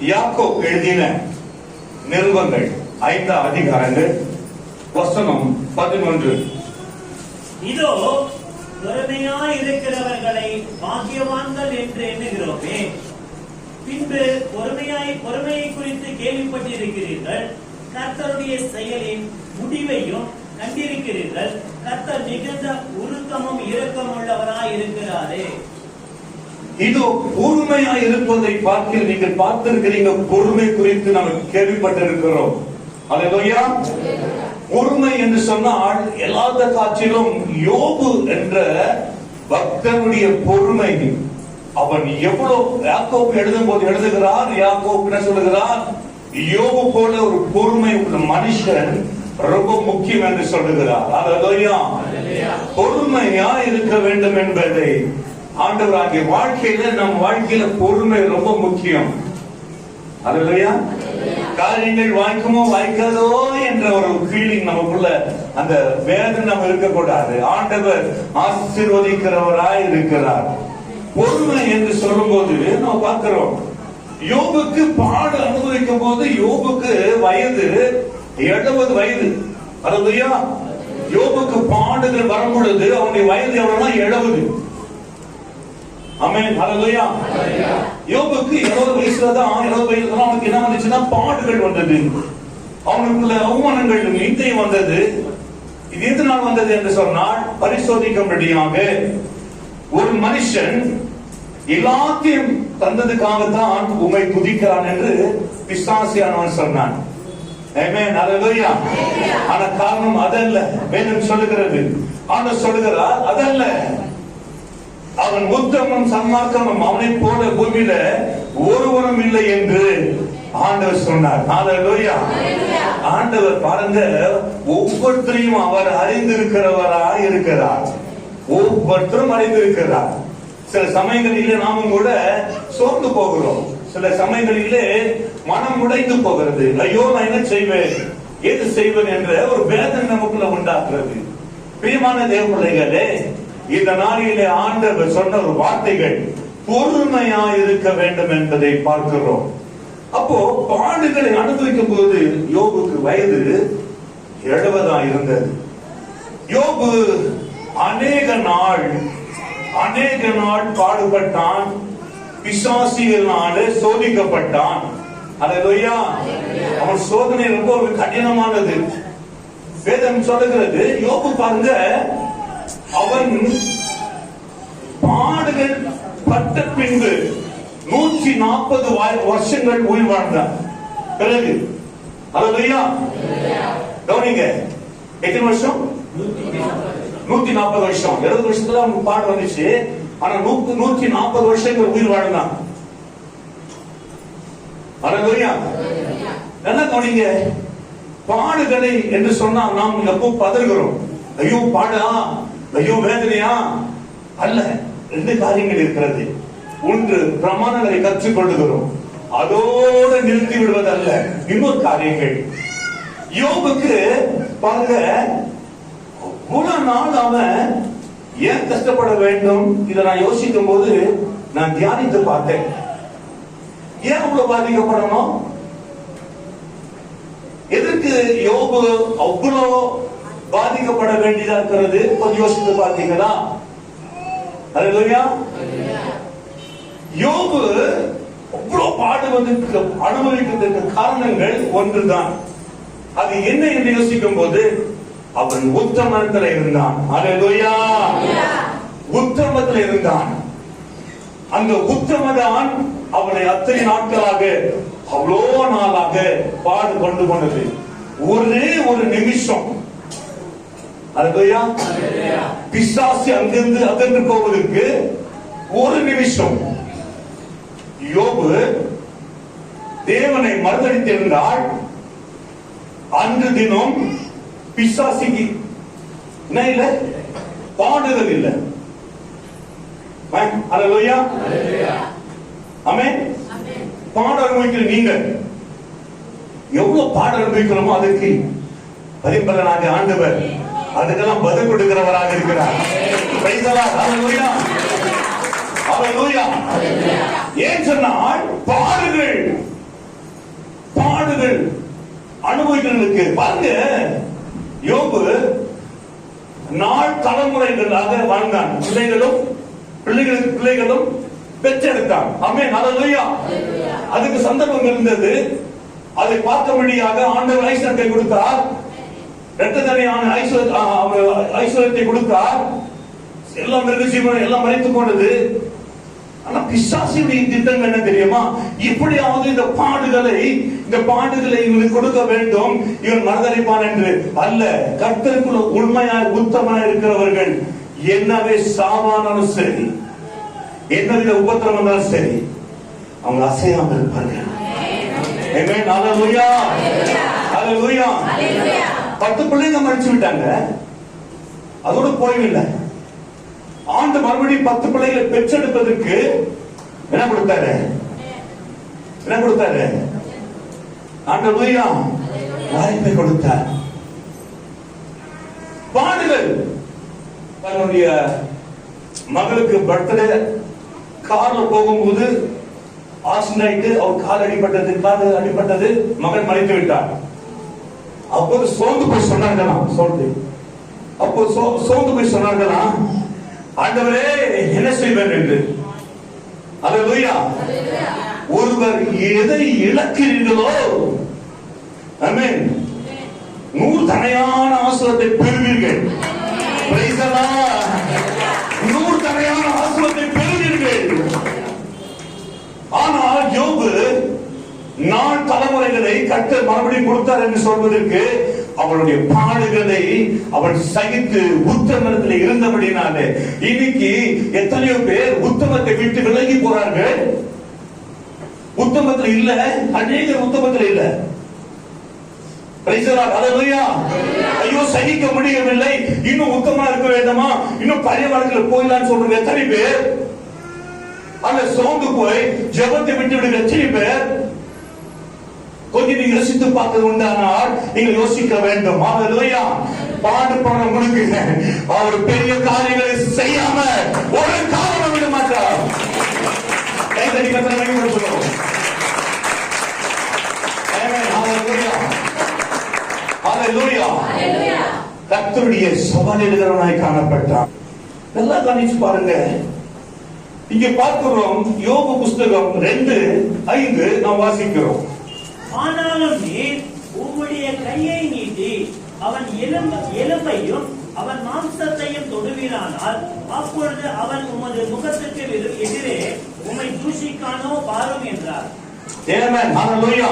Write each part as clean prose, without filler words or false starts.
யாக்கோபு எழுதின நிருபங்கள் 5 அதிகாரங்கள் வசனம் 11. இதோ பொறுமையாய் இருக்கிறவர்களை பாக்கியவான்கள் என்று எண்ணுகிறோமே, பின்பு பொறுமையை குறித்து கேள்விப்பட்டிருக்கிறீர்கள், கர்த்தருடைய செயலின் முடிவையும் கண்டிருக்கிறீர்கள். கர்த்தர் மிகுந்த உருக்கமும் இரக்கமுள்ளவராய் இருக்கிறாரே. இது பொறுமையாய் இருப்பதை பார்க்க நீங்கள் பார்த்திருக்கிறீங்க. பொறுமை குறித்து நாம் கேள்விப்பட்டிருக்கிறோம். அல்லேலூயா. பொறுமை என்று சொன்னால் எல்லாத்த காட்சியிலும் யோபு என்ற பக்தனுடைய பொறுமை, அவன் எவ்வளவு யாக்கோபு எழுதும் போது எழுதுகிறார், யாக்கோபு என்ன சொல்லுகிறார், யோபு போல ஒரு பொறுமை உள்ள மனுஷன் ரொம்ப முக்கியம் என்று சொல்லுகிறார். அல்லேலூயா. பொறுமையா இருக்க வேண்டும் என்பதை ஆண்டவராகிய வாழ்க்கையில, நம் வாழ்க்கையில பொறுமை ரொம்ப முக்கியம். அல்லேலூயா. காரியங்கள் வாய்க்குமோ வாய்க்காதோ என்ற ஒரு ஃபீலிங் நமக்குள்ள, அந்த வேதனை நம்ம இருக்கக்கூடாது. ஆண்டவர் ஆசீர்வதிக்கிறவராய் இருக்கிறார். பொறுமை என்று சொல்லும் போது நம்ம பார்க்கிறோம், யோபுக்கு பாடு அனுபவிக்கும் போது யோபுக்கு வயது 70 வயது. அல்லேலூயா. யோபுக்கு பாடுகள் வரும் பொழுது அவனுடைய வயது எவ்வளவுனா 70. ஆமென். ஹல்லேலூயா. யோபுக்கு 70 வயசுல தான் அவனுக்கு என்ன வந்துச்சுன்னா பாடுகள் வந்தது, அவனுக்குள்ள அவமானங்கள் நிந்தை வந்தது. இது எதனால் வந்தது என்று சொன்னால், பரிசோதிக்கும்படியாக ஒரு மனுஷன் எல்லாத்தையும் தந்ததுக்காகத்தான் உம்மை துதிக்கிறான் என்று பிசாசியானவன் சொன்னான். ஆமென். ஹல்லேலூயா. ஆனா காரணம் அதல்ல. வேதம் சொல்லுகிறது, ஆண்டவர் சொல்லுகிறார் அதல்ல. அவன் உத்தமம் சன்மார்க்கமும் அவனை போல பூமியில ஒருவனும் இல்லை என்று ஆண்டவர் சொன்னார். ஹல்லேலூயா. ஆண்டவர் பாருங்க, ஒவ்வொருத்தரையும் அவர் அறிந்திருக்கிறவராய் இருக்கிறார். ஒவ்வொருத்தரும் அறிந்திருக்கிறார். சில சமயங்களிலே நாமும் கூட சோர்ந்து போகிறோம். சில சமயங்களிலே மனம் உடைந்து போகிறது. ஐயோ, நான் என்ன செய்வேன், எது செய்வேன் என்ற ஒரு வேதனை நமக்குள்ள உண்டாக்குறது. பிரியமான தேவ பிள்ளைகளே, இந்த நாளிலே ஆண்டவர் சொன்ன ஒரு வார்த்தைகள் பொறுமையா இருக்க வேண்டும் என்பதை பார்க்கிறோம். அப்போ பாடுகளை அனுபவிக்கும் போது யோபுக்கு வயது 70 இருந்தது. யோபு அநேக நாள் பாடுபட்டான், பிசாசிகளாலே சோதிக்கப்பட்டான். அல்லேலூயா. அவன் சோதனை ரொம்ப கடினமானது. வேதம் சொல்லுகிறது, யோபு பாருங்க, அவன் பாடுகள் பட்ட பின்பு 140 வருஷங்கள் உயிர் வாழ்ந்தான். பிறகு அல்லேலூயா. கவனிங்க, எத்தனை வருஷம்? 140 வருஷம். 70 வருஷத்துல அவனுக்கு பாடு வந்துச்சு. ஆனா 140 வருஷங்கள் உயிர் வாழ்ந்தான். அல்லேலூயா. என்ன கவனிங்க, பாடுகளை என்று சொன்னா நாம் எப்போ பதறுகிறோம். ஐயோ பாடா, ஐயோ வேதனையா? அல்ல, 2 காரியங்கள் இருக்கிறது. ஒன்று, பிரமாணங்களை கற்றுக்கொள்ளுகிறோம், அதோடு நிறுத்தி விடுவதல்ல. இன்னொரு காரியங்கள், யோபுக்கு பாருங்க, இவ்வளவு நாள் அவன் ஏன் கஷ்டப்பட வேண்டும்? இதை நான் யோசிக்கும் போது நான் தியானித்து பார்த்தேன். ஏன் அவ்வளவு பாதிக்கப்படணும்? எதற்கு யோபு அவ்வளோ பாதிக்கப்பட வேண்டியதா இருக்கிறது? கொஞ்சம் யோசித்து பார்த்தீங்களா? அல்லேலூயா. யோபு அவ்வளவு பாடு வந்து அனுபவிக்கிறதுக்கு காரணங்கள் ஒன்றுதான். அது என்ன என்று யோசிக்கும் போது, அவன் உத்தமத்தில் இருந்தான். அல்லேலூயா. உத்தமத்தில் இருந்தான். அந்த உத்தமதான் அவனை அத்தனை நாட்களாக, அவ்வளோ நாளாக பாடு கொண்டு கொண்டது. ஒரே ஒரு நிமிஷம், அல்லேலூயா, பிசாசு அங்கிருந்து அகன்று போவதற்கு ஒரு நிமிஷம். யோபு தேவனை மறுதலித்திருந்தால் அன்று தினம் பிசாசிக்கு என்ன இல்ல, பாடுதல் இல்ல. அல்லேலூயா. ஆமென். பாட அனுபவிக்கிற நீங்க எவ்வளவு பாட அனுபவிக்கிறோமோ அதற்கு பரிபலனாக ஆண்டவர் அதுக்கெல்லாம் பதில் கொடுக்கிறவராக இருக்கிறார். Praise the lord. Hallelujah. Hallelujah. ஏன் சொன்னால் பாடுகள் பாடுகள் அனுபவிக்கிறதுக்கு பாருங்க, யோபு நாள் தலைமுறைகளாக வாழ்ந்தான். பிள்ளைகளும் பெற்றெடுத்தான். ஆமென், ஹல்லேலூயா. அதுக்கு சந்தர்ப்பம் இருந்தது. அதை பார்க்கும்படியாக ஆண்டவர் ஐஸ்வர்யத்தை கொடுத்தார். இரட்டத்தனையான ஐஸ்வர்யத்தை கொடுத்தார். எல்லாம் மிருக ஜீவன் எல்லாம் மறைத்துக் கொண்டது. ஆனா பிசாசியுடைய திட்டம் என்ன தெரியுமா? எப்படியாவது இந்த பாடுகளை இவனுக்கு கொடுக்க வேண்டும், இவன் மறுதளிப்பான் என்று அல்ல. கர்த்தருக்குள்ள உண்மையாய் உத்தமனாய் இருக்கிறவர்கள் என்னவே சாவானாலும் சரி, என்னவித உபத்திரம் வந்தாலும் சரி, அவங்க அசையாமல் இருப்பார்கள். ஆமென், ஹல்லேலூயா, ஹல்லேலூயா. 10 பிள்ளைங்க மறிச்சு விட்டாங்க, அதோட போய்வில்லை. ஆண்டு மறுபடியும் 10 பிள்ளைகளை பெற்றெடுப்பதற்கு என்ன கொடுத்தாரு? ஹல்லேலூயா, வாய்ப்பை கொடுத்தார். பாடுகள். தன்னுடைய மகளுக்கு பர்த்டே கார்ல போகும்போது ஆக்சிடென்ட், அவர் கால் அடிபட்டது, மகன் மறைத்து விட்டார். அப்போது சோர்ந்து போய் சொன்னார்களாம், ஆண்டவரே என்ன செய்வேன் என்று. ஹல்லேலூயா. ஒருவர் எதை இழக்கிறீர்களோ, ஆமென், 100 தனையான ஆசீர்வாதத்தை பெறுவீர்கள். Price the Lord. 100 தனையான ஆசீர்வாதத்தை பெறுவீர்கள். ஆனால் யோபு நாள் தலைமுறைகளை கர்த்தர் மறுபடியும் கொடுத்தார் என்று சொல்வதற்கு அவனுடைய பாடுகளை அவன் சகித்து உத்தமத்தில் இருந்தபடினாலே இன்னைக்கு எத்தனையோ பேர் உத்தமத்தை விட்டு விலகி போறார்கள். உத்தமத்தில் இல்ல, அநேகர் உத்தமத்தில் இல்ல. ஹல்லேலூயா. ஐயோ சகிக்க முடியவில்லை, இன்னும் உத்தமா இருக்க வேண்டுமா, இன்னும் பழைய வாழ்க்கையில் போயிடலான்னு சொல்றது எத்தனை பேர்? அந்த சோர்ந்து போய் ஜெபத்தை விட்டு விடுகிற எத்தனை பேர்? கொஞ்சம் நீங்க யோசித்து பார்க்க உண்டானால் நீங்கள் யோசிக்க வேண்டும். ஹல்லேலூயா. பாடு போன முழுக்க அவர் பெரிய காரியங்களை செய்யாம ஒரு காரணம் விட மாட்டார். கைதடி கத்தனை சொல்லுவோம். ஆமென், ஹல்லேலூயா, ஹல்லேலூயா. கர்த்தருடைய சவாலிடுகிறவனாய் காணப்பட்டான். நல்லா கவனிச்சு பாருங்க. இங்க பார்க்கிறோம், யோபு புஸ்தகம் 2:5 நாம் வாசிக்கிறோம். ஆனாலும் நீர் உம்முடைய கையை நீட்டி அவன் எலும்பையும் அவன் மாம்சத்தையும் தொடுவீரானால், அப்பொழுது அவன் உமது முகத்துக்கு எதிரே உம்மை தூஷிக்கானோ பாரும் என்றார். ஆமென், ஹல்லேலூயா.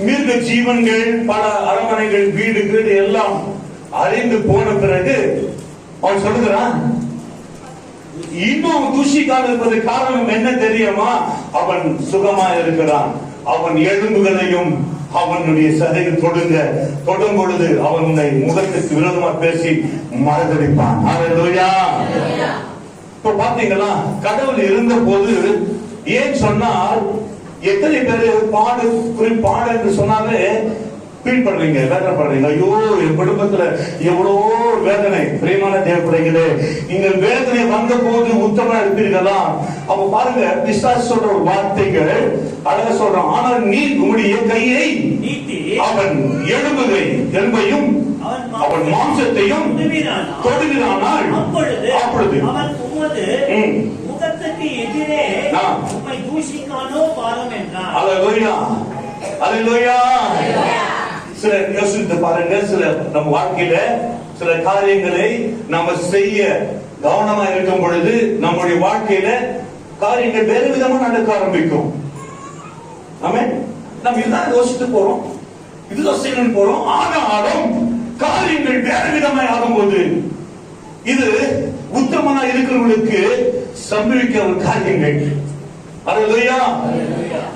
மிருக ஜீவன்கள், பல அரண்மனைகள், வீடு எல்லாம் அழிந்து போன பிறகு அவன் சொல்லுகிறான், இன்னும் தூஷிக்காக இருப்பது காரணம் என்ன தெரியுமா? அவன் சுகமா இருக்கிறான். அவன் எலும்புகளையும் அவனுடைய சதையில் தொடும் பொழுது அவன் உன்னை முகத்துக்கு விரோதமா பேசி மறுதளிப்பான். ஹல்லேலூயா. இப்ப பாத்தீங்களா, கடவுள் இருந்த போது ஏன் சொன்னார்? எத்தனை பேரு பாடு என்று சொன்னாலே ஃபீல் பண்றீங்க, வேதனைப்படுறீங்க. ஐயோ, என் குடும்பத்துல எவ்வளோ வேதனை. பிரியமான தேவப்பிள்ளைகளே, நீங்கள் வேதனை வந்த போது உத்தமனா இருப்பீர்களா? அப்ப பாருங்க, பிசாசு சொல்ற வார்த்தைகள் அழகா சொல்றான். ஆனால் நீ உம்முடைய கையை நீட்டி அவன் எலும்பையும் அவன் மாம்சத்தையும் தொடுகிறானால், அப்பொழுது அவன் உமது முகத்துக்கு எதிரே உம்மை தூஷிக்கானோ பாரும் என்றார். ஹல்லேலூயா, ஹல்லேலூயா. சில யோசித்து பாருங்க, சில நம்ம வாழ்க்கையில சில காரியங்களை நாம செய்ய கவனமா இருக்கும் பொழுது நம்முடைய வாழ்க்கையில காரியங்கள் வேறு விதமா நடக்க ஆரம்பிக்கும். ஆமென். நம்ம இதுதான் யோசித்து போறோம், இதுதான் செய்யணும் போறோம். ஆனாலும் காரியங்கள் வேறு விதமாய் ஆகும்போது இது உத்தமனா இருக்கிறவங்களுக்கு சம்பவிக்கிற ஒரு காரியங்கள். ஹல்லேலூயா.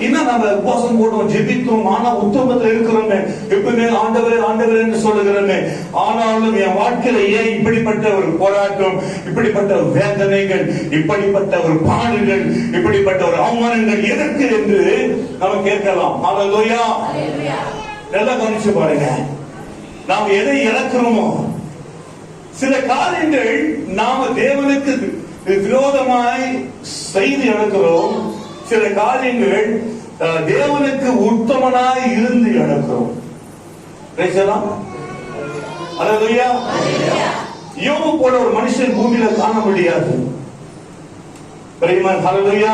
இன்னும் நம்ம உபவாசம் போடுவோம், ஜெபித்தோம், ஆனா உத்தமத்தில் இருக்கிறோமே, எப்பவுமே ஆண்டவரே ஆண்டவரே என்று சொல்லுகிறோமே. ஆனாலும் என் வாழ்க்கையில ஏன் இப்படிப்பட்ட ஒரு போராட்டம், இப்படிப்பட்ட ஒரு வேதனைகள், இப்படிப்பட்ட ஒரு பாடுகள், இப்படிப்பட்ட ஒரு அவமானங்கள் எதற்கு என்று நம்ம கேட்கலாம். ஹல்லேலூயா. நல்லா கவனிச்சு பாருங்க, நாம் எதை இழக்கிறோமோ, சில காரியங்கள் நாம தேவனுக்கு விரோதமாய் செய்து இழக்கிறோம். சில காரியங்கள் தேவனுக்கு உத்தமனாய் இருந்து நடக்கிறோம். அல்லேலூயா. யோபு போல ஒரு மனுஷன் பூமியில காண முடியாது. அல்லேலூயா.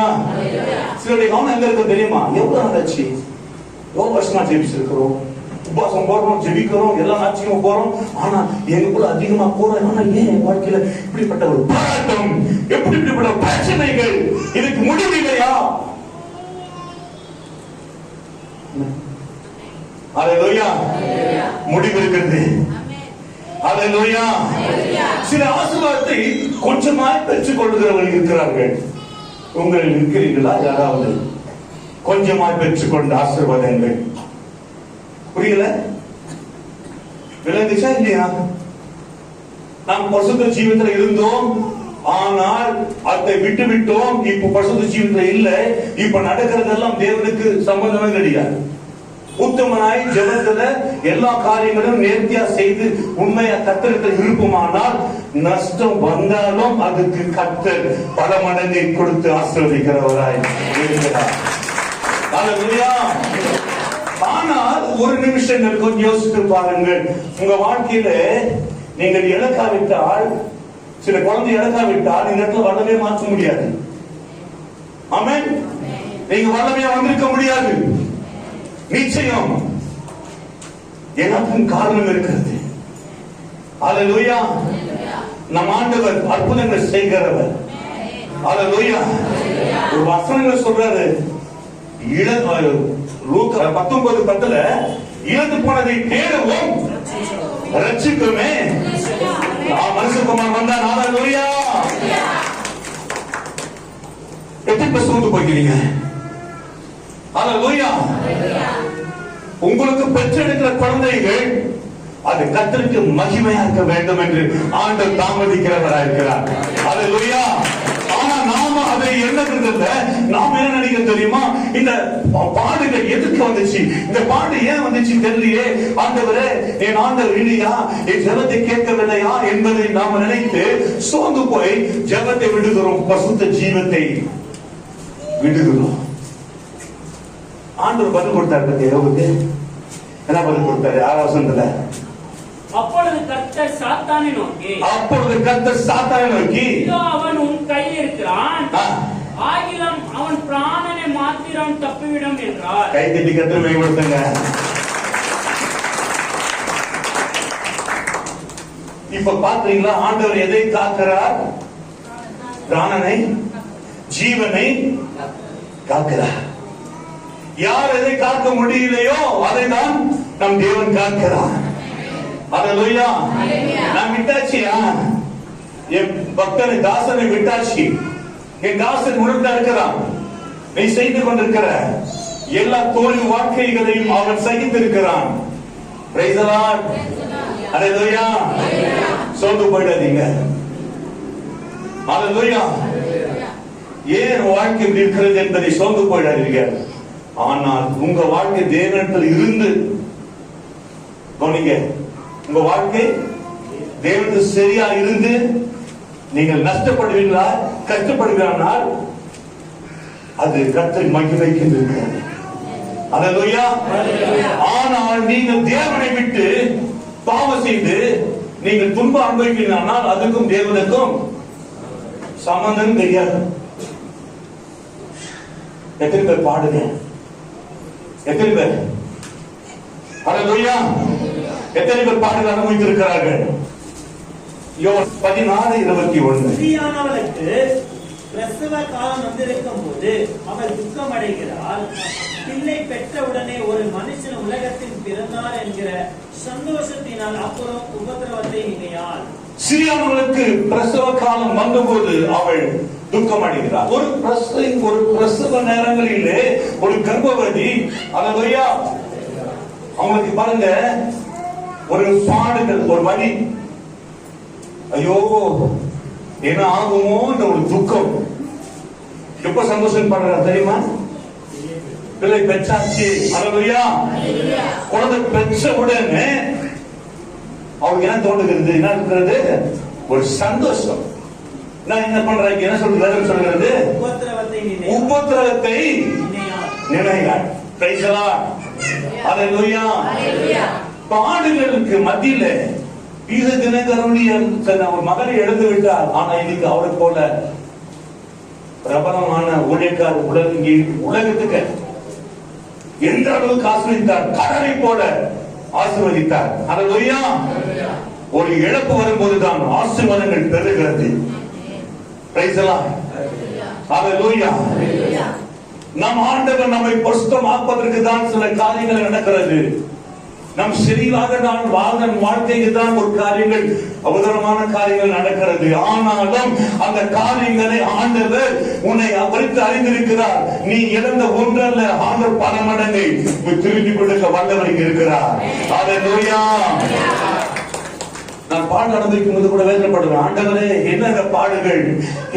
சிலருடைய கவனம் எங்க இருக்கு தெரியுமா? எவ்வளவு நடந்துச்சு, எவ்வளவு வருஷமா ஜெபிச்சிருக்கிறோம், உபவாசம் போடுறோம், ஜெபிக்கிறோம், எல்லா நாட்சியும் போறோம், ஆனா எங்களுக்குள்ள அதிகமா போறோம். ஆனா ஏன் என் வாழ்க்கையில இப்படிப்பட்ட ஒரு போராட்டம், இப்படிப்பட்ட பிரச்சனைகள், இதுக்கு முடிவு இல்லையா? அல்லேலூயா. முடிவு இருக்கிறது. அல்லேலூயா. சில ஆசீர்வாதத்தை கொஞ்சமாய் பெற்றுக் கொள்கிறவர்கள் இருக்கிறார்கள். உங்கள் இருக்கிறீர்களா? யாராவது கொஞ்சமாய் பெற்றுக்கொண்ட ஆசீர்வாதங்கள்? புரியல? விளங்குச்சா இல்லையா? நாம் பரிசுத்த ஜீவத்தில் இருந்தோம், ஆனால் அதை விட்டு விட்டோம். இப்ப பரிசுத்த ஜீவத்தில் இல்ல. இப்ப நடக்கிறதெல்லாம் தேவனுக்கு சம்பந்தமே கிடையாது. உத்தமனாய் ஜெபத்துல எல்லா காரியங்களும் நேர்த்தியா செய்து உண்மையா கர்த்தரிடத்தில் விருப்பமானால் நஷ்டம் வந்தாலும் அதுக்கு கர்த்தர் பல மடங்கை கொடுத்து ஆசீர்வதிக்கிறவராய் இருக்கிறார். அல்லேலூயா. ஆனால் ஒரு நிமிஷம் கொஞ்சம் யோசித்து பாருங்கள். உங்க வாழ்க்கையில நீங்கள் இழக்காவிட்டால், சில குழந்தை இழக்காவிட்டால் இந்த இடத்துல வல்லமையை மாற்ற முடியாது. ஆமென். நீங்க வல்லமையா வந்திருக்க முடியாது. நிச்சயம் எனக்கும் காரணம் இருக்கிறது. அல்லேலூயா. நம் ஆண்டவர் அற்புதங்கள் செய்கிறவர். அல்லேலூயா. ஒரு வசனங்கள் சொல்றாரு, லூக்கா 19:10 இழந்து போனதை தேடவும் ரட்சிக்குமே மனுஷகுமார் வந்தான். அல்லேலூயா. எத்தனை பேர் சோர்ந்து போகிறீங்க? அல்லேலூயா. உங்களுக்கு பெற்றெடுக்கிற குழந்தைகள் அது கர்த்தருக்கு மகிமையா இருக்க வேண்டும் என்று ஆண்டவர் தாமதிக்கிறவராக இருக்கிறார். அல்லேலூயா. ஆனா நாம அதை எண்ணறதில்ல. நாம என்ன நினைக்கிறோம் தெரியுமா? இந்த பாடுகள் எதுக்கு வந்துச்சு, இந்த பாடு ஏன் வந்துச்சு தெரியலையே, ஆண்டவரே என் ஆண்டவர் இல்லையா, என் ஜெபத்தை கேட்கவில்லையா என்பதை நாம நினைத்து சோர்ந்து போய் ஜெபத்தை விடுகிறோம், பரிசுத்த ஜீவத்தை விடுகிறோம். ஆண்டவர் பதில் கொடுத்தாரு. யோபுக்கு என்ன பதில் கொடுத்தாரு? 6 வசனத்துல, அப்பொழுது கர்த்தர் சாத்தானை நோக்கி, இதோ அவன் உன் கையில் இருக்கிறான், ஆகிலும் அவன் பிராணனை மாத்திரம் தப்பிவிடும் என்றார். கை தட்டி கர்த்தரை மேம்படுத்துங்க. இப்ப பாத்தீங்களா, ஆண்டவர் எதை காக்கிறார்? பிராணனை, ஜீவனை காக்கிறார். யார் எதை காக்க முடியலையோ அதை தான் நம் தேவன் காக்கிறார். அல்லேலூயா. நான் விட்டாச்சியா, என் பக்தனை தாசனை விட்டாச்சு. என் தாசன் உணர்ந்தா இருக்கிறான். நீ செய்து கொண்டிருக்கிற எல்லா தோல்வி வாழ்க்கைகளையும் அவன் சகித்திருக்கிறான். Price the Lord. அல்லேலூயா. சோர்ந்து போயிடாதீங்க. அல்லேலூயா. ஏன் வாழ்க்கை இப்படி இருக்கிறது என்பதை சோர்ந்து போயிடாதீங்க. ஆனால் உங்க வாழ்க்கை தேவனிடத்தில் இருந்து கவனிங்க. உங்க வாழ்க்கை தேவனுக்கு சரியா இருந்து நீங்கள் நஷ்டப்படுவீங்களா, கஷ்டப்படுவீர்களானால் அது கர்த்தரை மகிமைக்கு இருக்கிறது. அல்லேலூயா. ஆனால் நீங்கள் தேவனை விட்டு பாவம் செய்து நீங்கள் துன்பம் அனுபவிக்கிறீர்கள், அதுக்கும் தேவனுக்கும் சம்பந்தம் தெரியாது. எத்தனை பேர் பாடுங்க? எத்தனை பேர்? அல்லேலூயா. எத்தனை பேர் பாடுகள் அனுபவித்திருக்கிறார்கள்? யோவான் 14:21. ஸ்திரீயானவளுக்கு பிரசவ காலம் வந்திருக்கும் போது அவள் துக்கம் அடைகிறாள். பிள்ளை பெற்றவுடனே ஒரு மனுஷன் உலகத்தில் பிறந்தார் என்கிற சந்தோஷத்தினால் அப்புறம் உபத்திரவத்தை நினையாள். சிறியானவளுக்கு பிரசவ காலம் வந்தபோது அவள் துக்கம் அடைகிறார். ஒரு பிரசவ நேரங்களிலே ஒரு கர்ப்பவதி, அல்லேலூயா, அவங்களுக்கு பாருங்க ஒரு பாடுகள், ஒரு வலி, ஐயோ என்ன ஆகுமோ என்ற ஒரு துக்கம். எப்ப சந்தோஷம் பண்றா தெரியுமா? பிள்ளை பெற்றாச்சு. அல்லேலூயா. குழந்தை பெற்ற உடனே அவருக்கு என்ன தோன்றுகிறது? என்ன இருக்கிறது? ஒரு சந்தோஷம். நான் என்ன பண்றேன்? என்ன சொல்றது? உபத்திரவத்தை நினைகள். Praise the Lord. Hallelujah. பாடுகளுக்கு மத்தியில பீச தினகரனுடைய ஒரு மகனை இழந்து விட்டார். ஆனா இன்னைக்கு அவரை போல பிரபலமான ஊழியக்கார உலகத்துக்கு எந்த அளவுக்கு ஆசீர்வதித்தார், கடலை போல ஆசீர்வதித்தார். ஹல்லேலூயா. ஒரு இழப்பு வரும்போதுதான் ஆசீர்வாதங்கள் பெருகிறது. Price the lord. ஹல்லேலூயா. நம் ஆண்டவர் நம்மை பரிசுத்தமாக்குவதற்கு தான் சில காரியங்கள் நடக்கிறது. நம் சரியாக நான் வாழ்ந்த வாழ்க்கைக்கு தான் ஒரு காரியங்கள் அவசரமான காரியங்கள் நடக்கிறது. ஆனாலும் அந்த காரியங்களை ஆண்டவர் உன்னை குறித்து அறிந்திருக்கிறார். நீ இழந்த ஒன்றல்ல, ஆண்டவர் பல மடங்கை திருப்பி கொடுக்க வல்லவராக இருக்கிறார். ஹல்லேலூயா. நான் பாடு அனுபவிக்கும் போது கூட வேதனைப்படுவேன். ஆண்டவரே, என்ன இந்த பாடுகள்,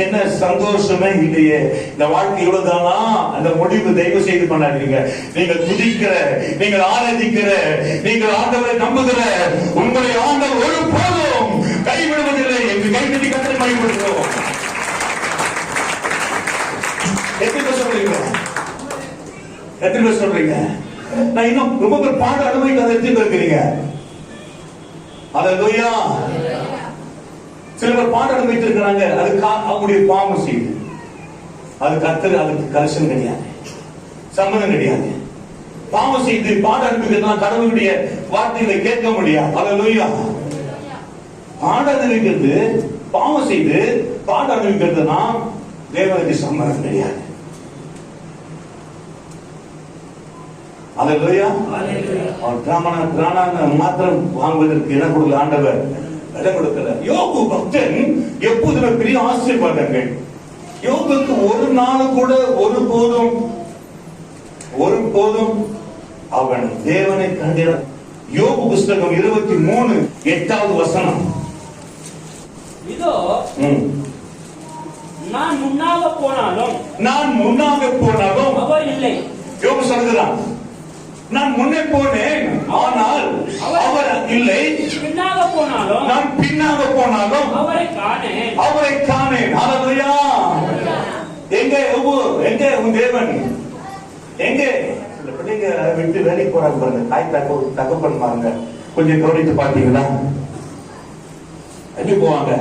என்ன சந்தோஷமே இல்லையே, இந்த வாழ்க்கை இவ்வளவுதானா? அந்த முடிவு தயவு செய்து பண்ணாதீங்க. நீங்கள் துதிக்கிற, நீங்கள் ஆராதிக்கிற, நீங்கள் ஆண்டவரை நம்புகிற உங்களுடைய ஆண்டவர் ஒரு போதும் கைவிடுவதில்லை என்று கைவிட்டு கட்டளை மையப்படுத்துவோம். எத்தனை பேர் சொல்றீங்க? எத்தனை பேர் சொல்றீங்க? நான் இன்னும் ரொம்ப பேர் பாடு அனுபவிக்காத எத்தனை பேர் இருக்கிறீங்க? ஹல்லேலூயா. சில பேர் பாட அனுபவித்திருக்கிறாங்க. அது அவங்களுடைய பாவம் செய்து, அது கர்த்தர், அதுக்கு கரிசனம் கிடையாது, சம்மதம் கிடையாது. பாவம் செய்து பாட அனுபவிக்கிறதுலாம் கடவுளுடைய வார்த்தைகளை கேட்க முடியாது. ஹல்லேலூயா. பாட அனுபவிக்கிறது, பாவம் செய்து பாட அனுபவிக்கிறதுனா தேவனுக்கு சம்மதம் கிடையாது. ஹல்லேலூயா. மாத்திரம் வாங்குவதற்கு இடம் கொடுக்கல, ஆண்டவர் இடம் கொடுக்கல. யோபு பக்தன் எப்போதுமே பெரிய ஆசீர்வாதங்கள். யோபுக்கு ஒரு நாள் கூட ஒருபோதும் அவன் தேவனை கண்டான். யோபு புஸ்தகம் 23:8 வசனம். இதோ நான் முன்னாக போனாலும் அவர் இல்லை. யோபு சொல்கிறான், நான் முன்னே போனேன் ஆனால் அவர் இல்லை, பின்னாக போனாலும் நான் பின்னாக போனாலும் அவரை காணேன். ஹல்லேலூயா. எங்கே யோபு, எங்கே உன் தேவன்? எங்கே? இந்த பிள்ளைங்க விட்டு வேலைக்கு போறாங்க பாருங்க, தாய் தகப்பன் பாருங்க, கொஞ்சம் கவனித்து பார்த்தீங்களா? எப்படி போவாங்க?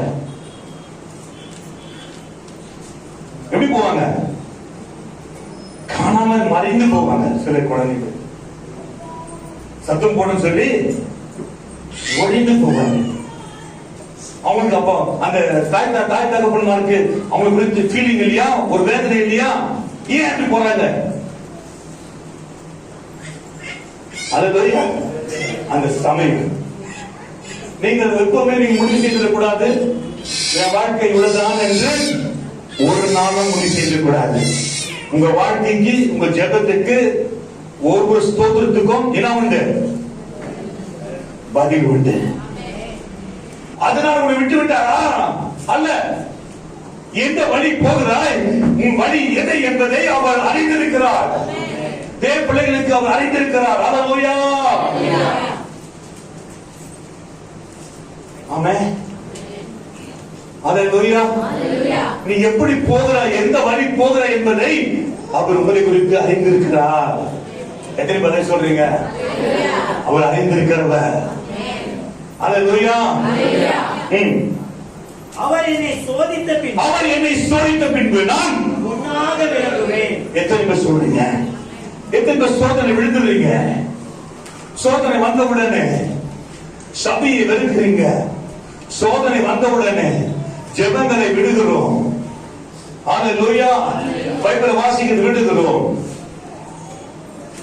எப்படி போவாங்க? காணாம மறைந்து போவாங்க. சில குழந்தைகள் சத்தம் போடும் சொல்லி ஒழிந்து போவாங்க. அவங்களுக்கு அப்போ அந்த தாய் தகப்பன்மாருக்கு அவங்களுக்கு குறித்து ஃபீலிங் இல்லையா, ஒரு வேதனை இல்லையா? ஏன் அப்படி போறாங்க? ஹல்லேலூயா. அந்த சமயம் நீங்கள் எப்பவுமே நீங்க முடிவு செய்திட கூடாது. என் வாழ்க்கை இவ்வளவுதான் என்று ஒரு நாளும் முடிவு செய்திட கூடாது. உங்க வாழ்க்கைக்கு, உங்க ஜெபத்துக்கு, ஒவ்வொரு ஸ்தோத்திரத்துக்கும் என்ன உண்டு? பதில் உண்டு. அதனால உங்களை விட்டு விட்டாரா? அல்ல. எந்த வழி போகிறாய், உன் வழி எதை என்பதை அவர் அறிந்திருக்கிறார். தேவ பிள்ளைகளுக்கு அவர் அறிந்திருக்கிறார். ஹல்லேலூயா. ஆமென். ஹல்லேலூயா. நீ எப்படி போகிறாய், எந்த வழி போகிறாய் என்பதை அவர் உங்களை குறித்து அறிந்திருக்கிறார். எத்தனை பேர் சொல்றீங்க? அவர் அறிந்திருக்கிறவர். ஹல்லேலூயா. அவர் என்னை சோதித்த பின்பு நான் முன்னாக விளங்குவேன். எத்தனை பேர் சொல்றீங்க? எத்தனை பேர் சோதனை விழுந்துறீங்க? சோதனை வந்தவுடனே சபையை வெறுக்கிறீங்க. சோதனை வந்தவுடனே ஜெபங்களை விடுகிறோம். ஹல்லேலூயா. பைபிளை வாசிக்கிறது விடுகிறோம்.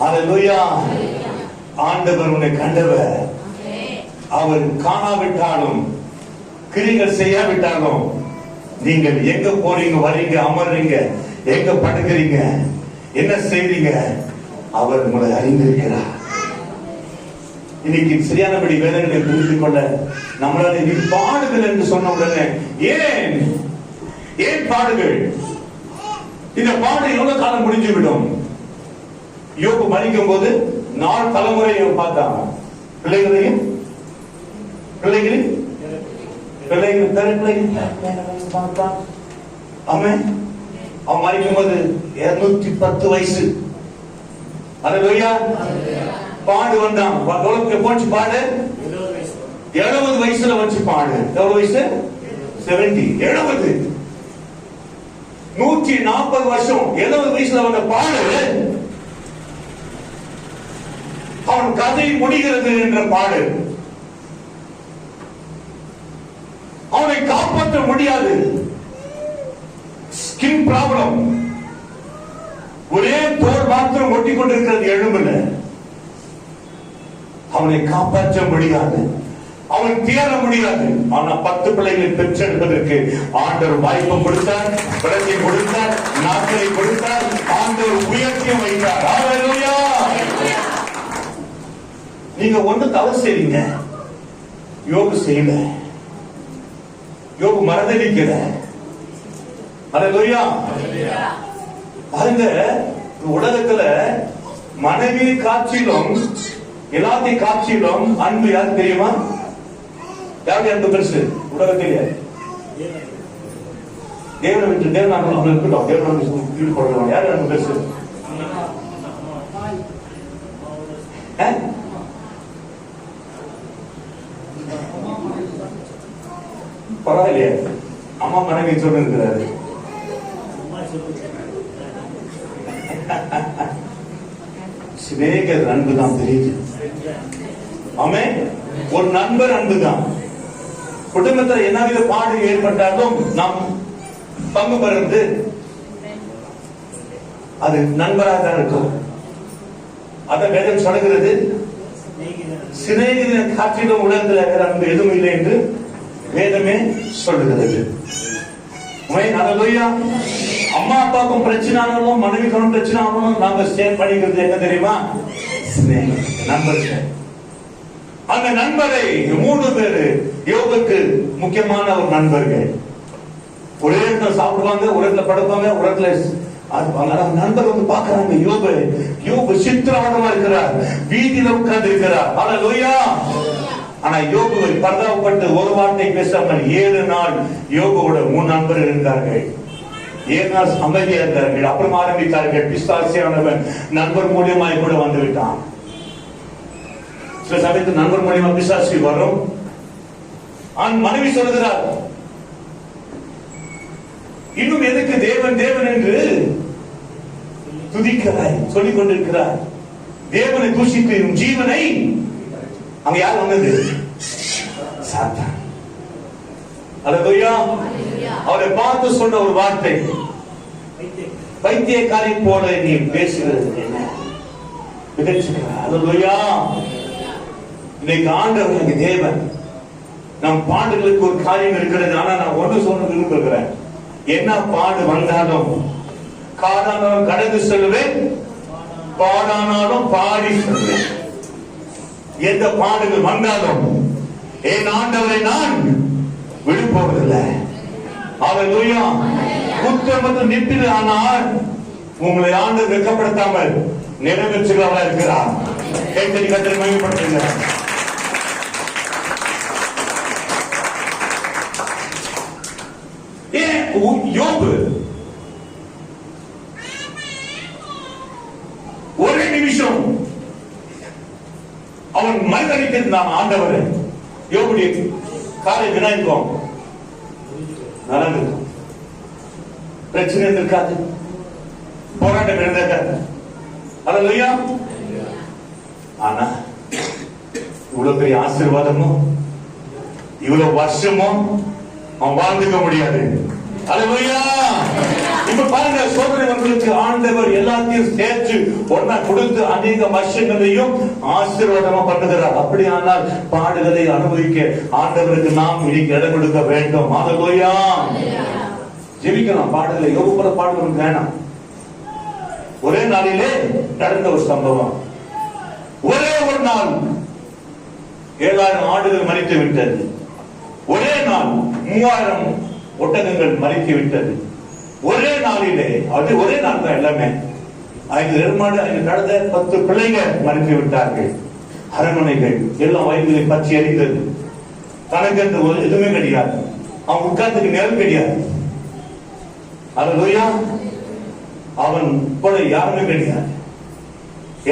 ஹல்லேலூயா. ஆண்டவர் உன்னை கண்டவர். அவர் காணாவிட்டாலும், கிரிகள் செய்யாவிட்டாலும், நீங்கள் எங்க போறீங்க, வரீங்க, அமர்றீங்க, எங்க படுக்கிறீங்க, என்ன செய்றீங்க, அவர் உங்களை அறிந்திருக்கிறார். இன்னைக்கு சரியானபடி வேதங்களை புரிந்து கொள்ள நம்மளால பாடுகள் என்று சொன்ன உடனே ஏன் பாடுகள்? இந்த பாடு எவ்வளவு காலம் முடிஞ்சுவிடும்? யோபு மரிக்கும் போது 4 தலைமுறை பார்த்தாங்க. பிள்ளைகளையும் பார்த்தான். அவன் மரிக்கும் போது 210 வயசு. அல்லேலூயா. பாடு வந்தான். போச்சு பாடு 70 வயசுல வச்சு பாடு. எவ்வளவு வயசு? 70. 70 140 வருஷம் 70 வயசுல வந்த பாடு அவன் கதை முடிகிறது என்ற பாடு. அவனை காப்பாற்ற முடியாது. Skin problem. ஒரே தோல் மாத்திரம் ஒட்டி கொண்டிருக்கிறது எலும்புல. அவனை காப்பாற்ற முடியாது. அவன் தேர முடியாது. ஆனா 10 பிள்ளைகளை பெற்றெடுப்பதற்கு ஆண்டவர் வாய்ப்பு கொடுத்தார், பலத்தை கொடுத்தார், நாட்களை கொடுத்தார், ஆண்டவர் உயர்த்தியும் வைத்தார். ஹல்லேலூயா. நீங்க ஒண்ணு தவறு செய்றீங்க. யோபு செய்யல. யோபு மறந்தடிக்கல. ஹல்லேலூயா. பாருங்க, உலகத்துல மனைவி காட்சியிலும் எல்லாத்தையும் காட்சியிலும் அன்பு யாருக்கு தெரியுமா? யாருக்கு அன்பு பெருசு உலகத்திலே? தேவனை விட்டு தேவன் அன்பு இருக்கட்டும். தேவன் ஈடுபடுறோம். யாரு அன்பு பெருசு? பரவாயில்லையே, அம்மா மனைவி சொல்லி இருக்கிறாரு. சிநேகிதர் அன்புதான் தெரியுது. ஆமென். ஒரு நண்பர் அன்புதான். குடும்பத்தில் என்னவித பாடு ஏற்பட்டாலும் நாம் பங்கு பெறுவது அது நண்பராக தான் இருக்கும். அதை வேதம் சொல்கிறது, சிநேகிதன் காற்றிலும் உலகத்தில் வேற அன்பு எதுவும் இல்லை என்று வேதமே சொல்லுகிறது. அம்மா அப்பாவுக்கும் பிரச்சனை ஆனாலும் மனைவிக்கும் பிரச்சனை ஆனாலும் நாங்க ஷேர் பண்ணிக்கிறது என்ன தெரியுமா? நண்பர்கள். அந்த நண்பரை 3 பேரு யோபுக்கு முக்கியமான ஒரு நண்பர்கள். ஒரே இடத்துல சாப்பிடுவாங்க, ஒரு இடத்துல படுப்பாங்க, ஒரு இடத்துல நண்பர் வந்து பாக்குறாங்க. யோபு சித்திரவதமா இருக்கிறார், வீதியில உட்கார்ந்து இருக்கிறார். ஹல்லேலூயா. ஆனா யோபு பரிதாபப்பட்டு ஒரு வார்த்தை பேசாமல் 7 நாள் யோபுவோட 3 நண்பர்கள் இருந்தார்கள். 7 நாள் அமைதியா இருந்தார்கள். அப்புறம் ஆரம்பித்தார்கள். பிசாசியானவன் நண்பர் மூலியமாய் கூட வந்து விட்டான். சில சமயத்தில் நண்பர் மூலியமா பிசாசி வரும். மனைவி சொல்லுகிறார், இன்னும் எதுக்கு தேவன் தேவன் என்று துதிக்கிறாய், சொல்லிக் கொண்டிருக்கிறார். தேவனை தூஷித்து ஜீவனை அங்க யார் வந்தது? சாத்தான். அல்லேலூயா. அவரை பார்த்து சொன்ன ஒரு வார்த்தை, பைத்தியக்காரி போல நீ பேசுகிறது என்ன? விதைச்சுக்கிறார். அல்லேலூயா. இன்னைக்கு ஆண்டவர் தேவன் நம் பாடுகளுக்கு ஒரு காரியம் இருக்கிறது. ஆனா நான் ஒன்று சொல்ல விரும்புகிறேன். என்ன பாடு வந்தாலும் காடானாலும் கடந்து செல்வேன், பாடானாலும் பாடி செல்வேன். எந்த பாடுகள் வந்தாலும் என் ஆண்டவரை நான் விடுபோவதில்லை. அல்லேலூயா. குற்றம் நிற்பிது. ஆனால் உங்களை ஆண்டவர் வெட்கப்படுத்தாமல் நிறைவேற்றுகிறவரா இருக்கிறார். கேட்டடி கட்டளை மையப்படுத்துகிறார். யோபு ஒரே நிமிஷம் அவன் மறுதளித்திருந்தான் ஆண்டவர். யோபுடைய காலை வினாய்க்கும் நடந்திருக்கும். பிரச்சனை இருக்காது, போராட்டம் இருந்திருக்காது. அல்லேலூயா. ஆனா இவ்வளவு பெரிய ஆசீர்வாதமும் இவ்வளவு வருஷமும் அவன் வாழ்ந்துக்க முடியாது. அல்லேலூயா. இப்ப பாருங்க, சோதனைகளுக்கு ஆண்டவர் எல்லாத்தையும் சேர்த்து ஒன்னா கொடுத்து அநேக வருஷங்களையும் ஆசீர்வாதமா பண்ணுகிறார். அப்படியானால் பாடுகளை அனுபவிக்க ஆண்டவருக்கு நாம் இன்னைக்கு இடம் கொடுக்க வேண்டும். அல்லேலூயா. ஜெபிக்கலாம். பாடுகளை யோபு போல பாடுகளும் வேணாம். ஒரே நாளிலே நடந்த ஒரு சம்பவம். ஒரே ஒரு நாள் 7000 ஆடுகள் மரித்து விட்டது. ஒரே நாள் 3000 ஒட்டகங்கள் மரித்து விட்டது. ஒரே நாளிலே, அது ஒரே நாள் தான் எல்லாமே. 5 எருமாடு, 5 கழுதை, 10 பிள்ளைகள் மரித்து விட்டார்கள். அரண்மனைகள் எல்லாம் வயல்களை பற்றி எரிந்தது. தனக்கு எதுவுமே கிடையாது. அவன் உட்கார்ந்துக்கு நேரம் கிடையாது. அல்லேலூயா. அவன் போல யாருமே கிடையாது.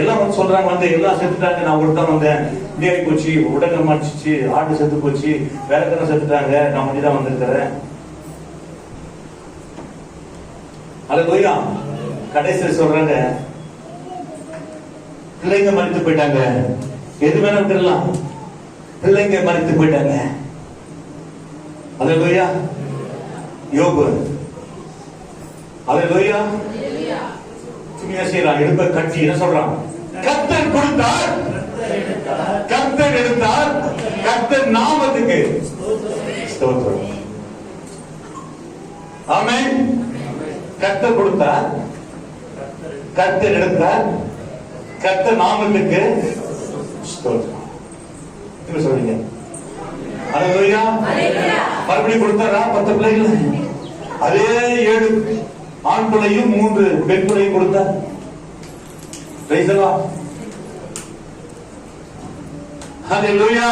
எல்லாம் வந்து சொல்றாங்க, வந்து எல்லாம் செத்துட்டாங்க, நான் ஒருத்தான் வந்தேன், இப்படி ஆகி போச்சு, உடனே மடிச்சிச்சு, ஆடு செத்து போச்சு, வேலைக்காரன் செத்துட்டாங்க, நான் மட்டும் தான் வந்திருக்கிறேன். அல்லேலூயா. கடைசியில் சொல்றாங்க, பிள்ளைங்க மரித்து போயிட்டாங்க. எது வேணா விட்டுடலாம், பிள்ளைங்க மரித்து போயிட்டாங்க. அல்லேலூயா. யோபு அல்லேலூயா செய்யறான், எடுப்ப கட்டி என்ன சொல்றான், கர்த்தர் கொடுத்தார், கர்த்தர் எடுத்தார், கர்த்தர் நாமத்துக்கு ஸ்தோத்திரம். ஆமென். கர்த்தர் கொடுத்தார், கர்த்தர் எடுத்தார், கர்த்தர் நாமத்துக்கு ஸ்தோத்திரம். என்ன சொல்றீங்க? அல்லேலூயா. மறுபடியும் கொடுத்தாரா 10 பிள்ளைகள், அதே 7 ஆண் பிள்ளையும் 3 பெண் பிள்ளையும் கொடுத்தார். Praise the lord. ஹalleluya.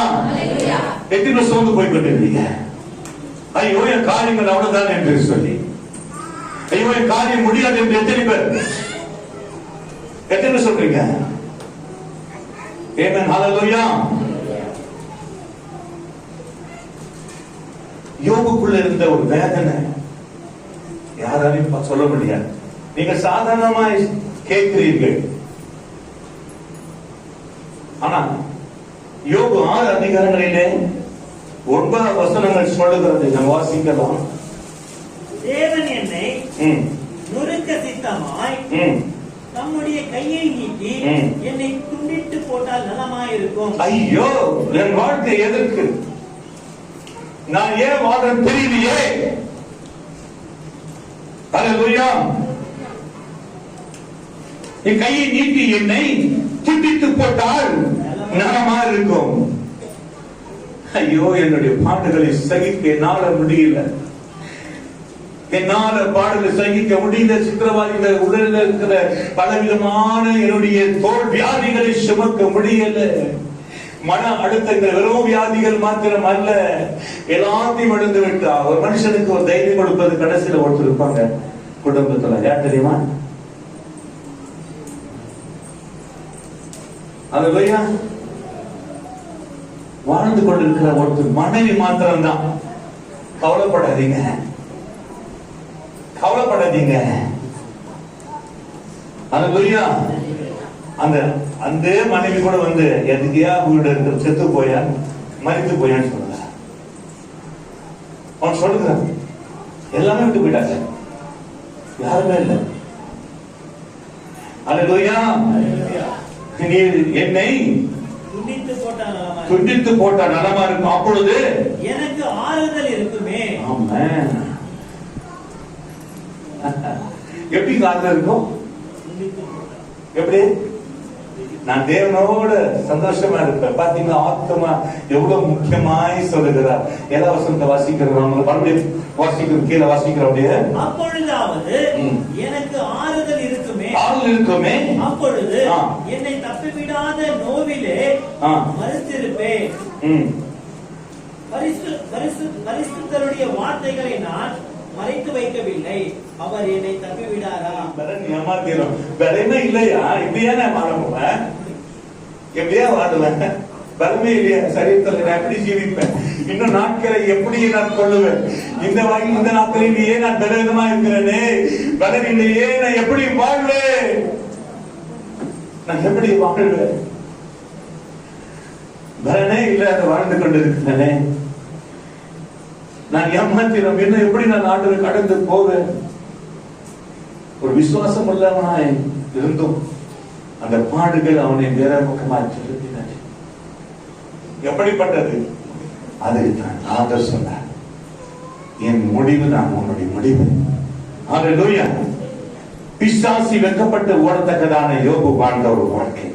எத்தனை சோர்ந்து போய் கொண்டிருக்கீங்க? ஐயோ என் காரியங்கள் அவ்வளவுதான் என்று சொல்லி, ஐயோ என் காரியம் முடியாது என்று எத்தனை பேர், எத்தனை சொல்றீங்க? ஆமென். ஹalleluya. யோபுக்குள்ள இருந்த ஒரு வேதனை யாராலையும் சொல்ல முடியாது. நீங்க சாதாரணமாய் கேட்கிறீர்கள், ஆனா யோபு 6 அதிகாரங்களிலே 9 வசனங்கள் சொல்லுகிறது, நாம் வாசிக்கலாம். தேவன் என்னை நொறுக்க சித்தமாய் தம்முடைய கையை நீட்டி என்னை துண்டித்து போட்டால் நலமாயிருக்கும். ஐயோ என் வாழ்க்கை எதற்கு, நான் ஏன் வாழ்றேன் தெரியலையே. அல்லேலூயா. என் கையை நீட்டி என்னை துண்டித்து போட்டால் நலமா இருக்கும். ஐயோ என்னுடைய பாடுகளை சகிக்க என்னால முடியல, என்னால பாடலை சகிக்க முடியல. சித்திரவாதிகள் உடலில் இருக்கிற பலவிதமான என்னுடைய தோல் வியாதிகளை சுமக்க முடியல. மன அழுத்தங்கள் வெறும் வியாதிகள் மாத்திரம் அல்ல, எல்லாத்தையும் இழந்து விட்டா ஒரு மனுஷனுக்கு ஒரு தைரியம் கொடுப்பது கடைசியில் ஒருத்தர் இருப்பாங்க குடும்பத்துல. யார் தெரியுமா? அல்லேலூயா. வாழ்ந்து கொண்டிருக்கிற ஒருத்தர் மனைவி மாத்திரம் தான். கவலைப்படாதீங்க, கவலைப்படாதீங்க. அல்லேலூயா. அந்த மனைவி கூட வந்து எதுக்கையா உங்களோட இருக்கிற செத்து போயா மரித்து போயான்னு சொல்ற, அவன் சொல்லுகிறான் எல்லாமே விட்டு போயிட்டாங்க, யாருமே இல்லை. அல்லேலூயா. நீ என்னை துண்டித்து போட்டா நலமா இருக்கும், அப்பொழுது எனக்கு ஆறுதல் இருக்குமே. ஆமென். எப்படி ஆறுதல் இருக்கும்? எப்படி? நான் தேவனோட சந்தோஷமா இருப்பேன். பாத்தீங்களா, ஆத்மா எவ்வளவு முக்கியமாய் சொல்லுகிறார். எல்லா வசனத்தை வாசிக்கிறோம், மறுபடியும் வாசிக்கிறோம், கீழே வாசிக்கிறோம். அப்படியே அப்பொழுதாவது எனக்கு ஆறுதல் இருக்குமே, ஆறுதல் இருக்குமே, அப்பொழுது என்னை தப்பிவிடாத நோவிலே மறுத்திருப்பேன். பரிசுத்தருடைய வார்த்தைகளை நான் மறைத்து வைக்கவில்லை, அவர் என்னை தப்பி விடாரா? ஏமாத்திரும் பலமே இல்லையா? இப்படியா நான் வாழ, எப்படியா வாடுவேன்? பலமே இல்லையா சரீரத்தில்? நான் எப்படி ஜீவிப்பேன்? இன்னும் நாட்களை எப்படி நான் கொள்ளுவேன்? இந்த நாட்களிலேயே நான் பலவிதமா இருக்கிறேனே, பலன் இல்லையே, நான் எப்படி வாழ்வேன்? நான் எப்படி வாழ்வேன்? பலனே இல்லாத வாழ்ந்து கொண்டிருக்கிறேனே, நான் ஏமாத்திரம் என்ன, எப்படி நான் நாட்டு கடந்து போவேன்? ஒரு விசுவாசம் உள்ளவனாய் இருந்தும் அந்த பாடுகள் அவனை வேற பக்கமாக செலுத்தின. எப்படிப்பட்டது? அதை தான் ஆதர் சொன்னார், என் முடிவு நான் உன்னுடைய முடிவு. அல்லேலூயா. பிசாசி வெக்கப்பட்டு ஓடத்தக்கதான யோபு வாழ்ந்த ஒரு வாழ்க்கை.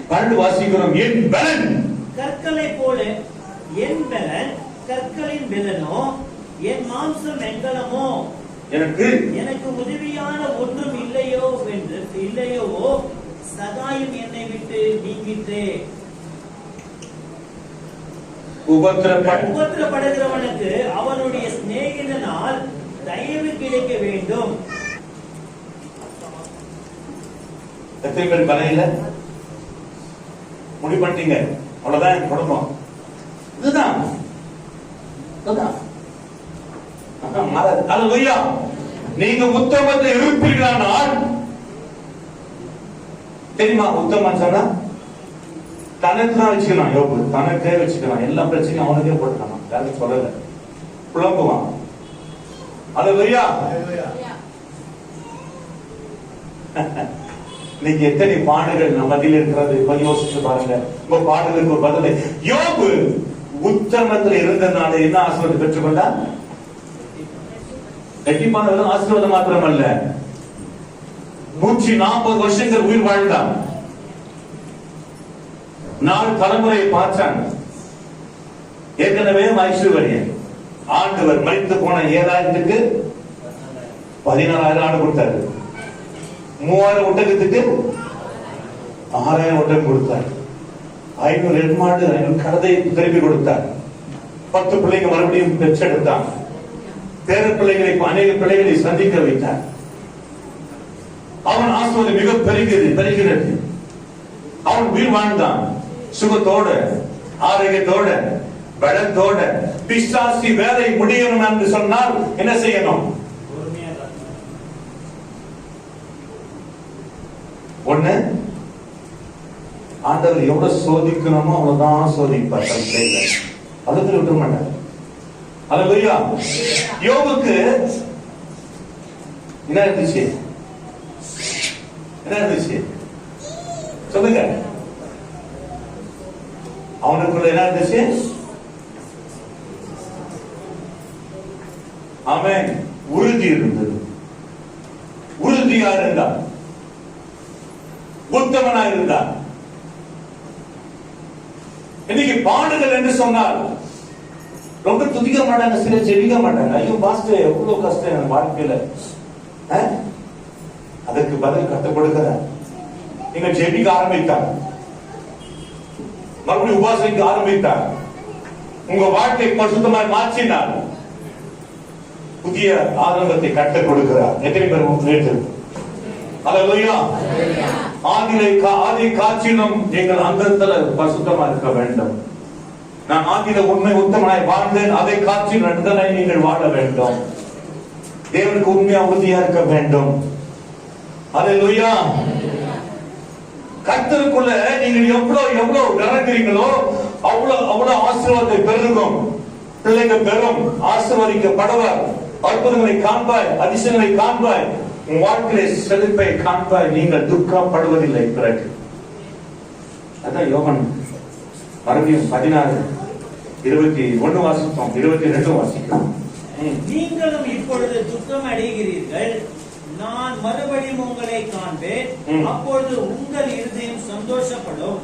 பாட்டு வாசிக்கிறோம், என் பலன் கற்களை போல, என் பலன் கற்களின் பலனோ, என் மாம்சம் வெண்கலமோ, எனக்கு உதவியான ஒன்றும் இல்லையோ என்று இல்லையோ, சகாயம் என்னை விட்டு நீங்கிற்றே. உபத்திரப்படுகிறவனுக்கு அவனுடைய சிநேகிதனால் தயவு கிடைக்க வேண்டும். எத்தனை பேர் பலம் இல்ல? முடிவு பண்ணிட்டீங்க, அவ்வளவுதான் என் குடும்பம். இதுதான் அல்லேலூயா. நீங்க உத்தமத்தில் இருப்பீர்களானால், தெரியுமா உத்தமன் சொன்னா தனக்கு தான் வச்சுக்கலாம். யோபு தனக்கே வச்சுக்கலாம், எல்லா பிரச்சனையும் அவனுக்கே போட்டுக்கலாம், யாரும் சொல்லல, புலம்புவான். அல்லேலூயா. நீங்க எத்தனை பாடுகள் நம்ம மத்தியில் இருக்கிறது கொஞ்சம் யோசிச்சு பாருங்க. உங்க பாடுகளுக்கு ஒரு பதில். யோபு உத்தமத்தில் இருந்ததுனால என்ன ஆசீர்வாதம் பெற்றுக்கொண்டார்? ரெட்டிப்பான ஆசீர்வாதம் மாத்திரமல்ல, 140 வருஷங்கள் உயிர் வாழ்ந்தான். 4 தலைமுறையை பார்த்தான். ஏற்கனவே ஐஸ்வர்யன் ஆண்டவர் மரித்து போன 7000க்கு 16,000 ஆடு கொடுத்தாரு. 3000 ஒட்டகத்துக்கு 6000 ஒட்டகம் கொடுத்தார். 500 எருமாடு 500 கழுதை திருப்பி கொடுத்தார். 10 பிள்ளைங்க மறுபடியும் பெற்றெடுத்தான். பேர பிள்ளைகளை அநேக பிள்ளைகளை சந்திக்க வைத்தார். அவன் ஆசீர்வாதம் மிக பெருகிறது. அவன் உயிர் வாழ்ந்தான், சுகத்தோட, ஆரோக்கியத்தோட, பலத்தோட. பிசாசி வேலை முடியணும் என்று சொன்னால் என்ன செய்யணும்? ஒண்ணு, ஆண்டவர் எவ்வளவு சோதிக்கணுமோ அவ்வளவுதான் சோதிப்பார். அதுக்கு விட்டுற மாட்டார். அல்லேலூயா. யோபுக்கு என்ன இருந்துச்சு? சொல்லுங்க. அவனுக்குள்ள என்ன இருந்துச்சு? ஆமென். உறுதி இருந்தது. உறுதியா இருந்தான், உத்தமனா இருந்தான். இன்னைக்கு பாடுகள் என்று சொன்னால் ரொம்ப துதிக்க மாட்டாங்க, சில ஜெபிக்க மாட்டாங்க. ஐயோ பாஸ்டர் எவ்வளவு கஷ்டம் என் வாழ்க்கையில. அதற்கு பதில் கற்றுக் கொடுக்கிறார். நீங்க ஜெபிக்க ஆரம்பித்தார், மறுபடியும் உபாசிக்க ஆரம்பித்தார், உங்க வாழ்க்கை பரிசுத்தமாய் மாற்றினார், புதிய ஆரம்பத்தை கற்றுக் கொடுக்கிறார். எத்தனை பேர் நேற்று? அல்லேலூயா. ஆதி காட்சியிலும் எங்கள் அந்தத்துல பரிசுத்தமா இருக்க வேண்டும். நான் ஆதியில உண்மை உத்தமனாய் வாழ்ந்தேன், அதை காட்சி நடந்தனை நீங்கள் வாழ வேண்டும். தேவனுக்கு உண்மையா உறுதியா இருக்க வேண்டும். அல்லேலூயா. கர்த்தருக்குள்ள நீங்கள் எவ்வளவு நடக்கிறீங்களோ அவ்வளவு ஆசீர்வாதத்தை பெருகும். பிள்ளைங்க பெறும், ஆசீர்வதிக்கப்படுவார். அற்புதங்களை காண்பாய், அதிசயங்களை காண்பாய், உன் வாழ்க்கையை செழிப்பை காண்பாய். நீங்கள் துக்கப்படுவதில்லை. பிறகு அதான் யோவான் மறுபடியும் 16:21 வாசிப்போம், 22 வாசிக்கலாம். நீங்களும் இப்பொழுது துக்கம் அடைகிறீர்கள், நான் மறுபடியும் உங்களை காண்பேன், அப்பொழுது உங்கள் இருதயம் சந்தோஷப்படும்,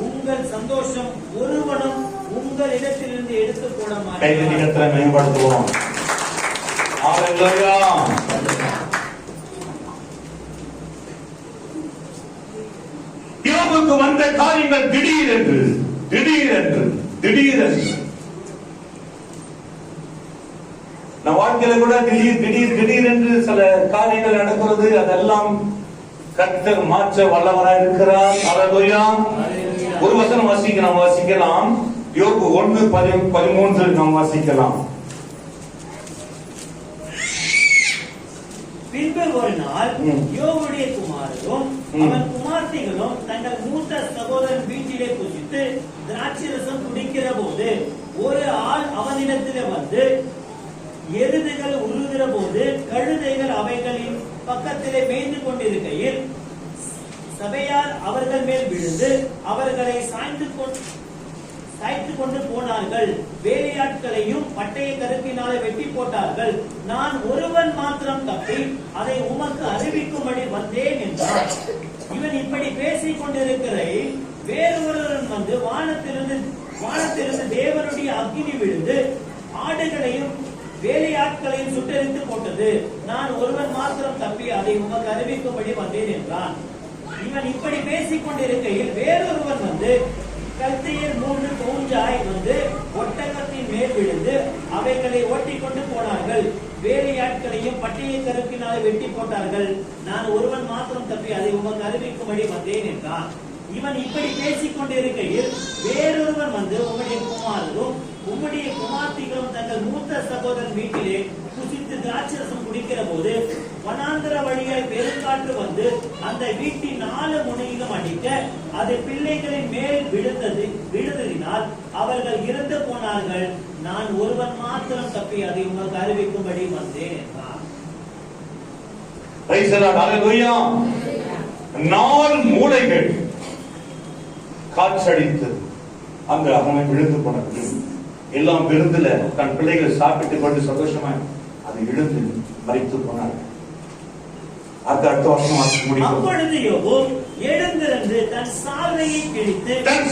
உங்கள் சந்தோஷம் ஒருவனும் உங்கள் இடத்திலிருந்து எடுத்துக் கொள்ள மாட்டார். மேம்படுத்துவோம். அல்லேலூயா. யோபுக்கு வந்த காரியங்கள் திடீரென்று நம் வாழ்க்கையில கூட திடீர் என்று சில காரியங்கள் நடக்கிறது. அதெல்லாம் கர்த்தர் மாற்ற வல்லவராய் இருக்கிறார். அல்லேலூயா. ஒரு வசனம் வாசிக்கலாம். யோபு 1:13 நாம் வாசிக்கலாம். பின்பு ஒரு நாள் யோபுடைய குமாரரும் அவன் குமார்த்திகளும் தங்கள் மூத்த சகோதரன் வீட்டிலே புசித்து திராட்சரசம் குடிக்கிற போது ஒரு ஆள் அவனிடத்திலே வந்து, எருதுகள் உருகிற போது கழுதைகள் அவைகளின் பக்கத்திலே மேய்ந்து கொண்டிருக்கையில் சபையார் அவர்கள் மேல் விழுந்து அவர்களை சாய்த்து கொண்டு போனார்கள். வேலையாட்களையும் பட்டய கருப்பினாலே வெட்டி போட்டார்கள். நான் ஒருவன் மாத்திரம் தப்பி அதை உமக்கு அறிவிக்கும்படி வந்தேன் என்றார். இவன் இப்படி பேசிக் கொண்டிருக்கையில் வேறொருவன் வந்து வானத்திலிருந்து தேவனுடைய அக்கினி விழுந்து ஆடுகளையும் வேலையாட்களையும் சுட்டெரித்து போட்டது. நான் ஒருவன் மாத்திரம் தப்பி அதை உமக்கு அறிவிக்கும்படி வந்தேன் என்றான். இவன் இப்படி பேசிக் கொண்டிருக்கையில் வேறொருவன் வந்து கல்தையர் 3 தோன்றாய் வந்து ஒட்டகத்தின் மேல் விழுந்து அவைகளை ஓட்டிக் கொண்டு போனார்கள். வேலையாட்களையும் பட்டியை கருக்கினாலே வெட்டி போட்டார்கள். நான் ஒருவன் மாத்திரம் தப்பி அதை உமக்கு அறிவிக்கும்படி வந்தேன் என்றான். இவன் இப்படி பேசிக் கொண்டிருக்கையில் வேறொருவன் வந்து, உம்முடைய குமாரரும் உம்முடைய குமார்த்திகளும் தங்கள் மூத்த சகோதரன் வீட்டிலே புசித்து திராட்சரசம் குடிக்கிற போது வனாந்தர வழியாய் பெருங்காற்று வந்து அந்த வீட்டின் 4 முனையிலும் அடிக்க அது பிள்ளைகளின் மேல் விழுந்ததினால் அவர்கள் இறந்து போனார்கள். நான் ஒருவன் மாத்திரம் தப்பி அதை உங்களுக்கு அறிவிக்கும்படி வந்தேன் என்றார். 4 மூலைகள் காற்றடித்து அங்க அவனை விழுந்து போனது. எல்லாம் விருந்துல தன் பிள்ளைகள் சாப்பிட்டு கொண்டு சந்தோஷமா அது இழுந்து மறித்து போனார்கள். அடுத்த வருஷம் முடியும். அப்பொழுது யோபு எழுந்திருந்து தன் சால்வையை கிழித்து தன்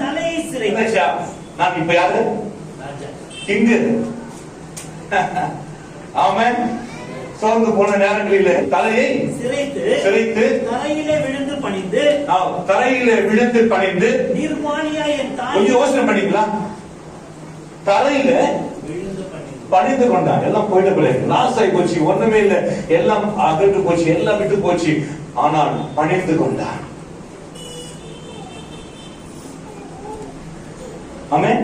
தலையை சிரைத்து, நான் இப்ப யாரு? கிங்கு. ஆமென். சோர்ந்து போன நேரங்களில தலையை சிரைத்து தரையிலே விழுந்து பணிந்து நிர்வாணியா என் தாய். கொஞ்சம் யோசனை பண்ணீங்களா? தரையில பணிந்து கொண்டான். எல்லாம் போயிட்டு பிறகு லாஸ் ஆகி போச்சு, ஒண்ணுமே இல்லை, எல்லாம் அகன்று போச்சு, எல்லாம் விட்டு போச்சு. ஆனால் பணிந்து கொண்டான். ஆமென்.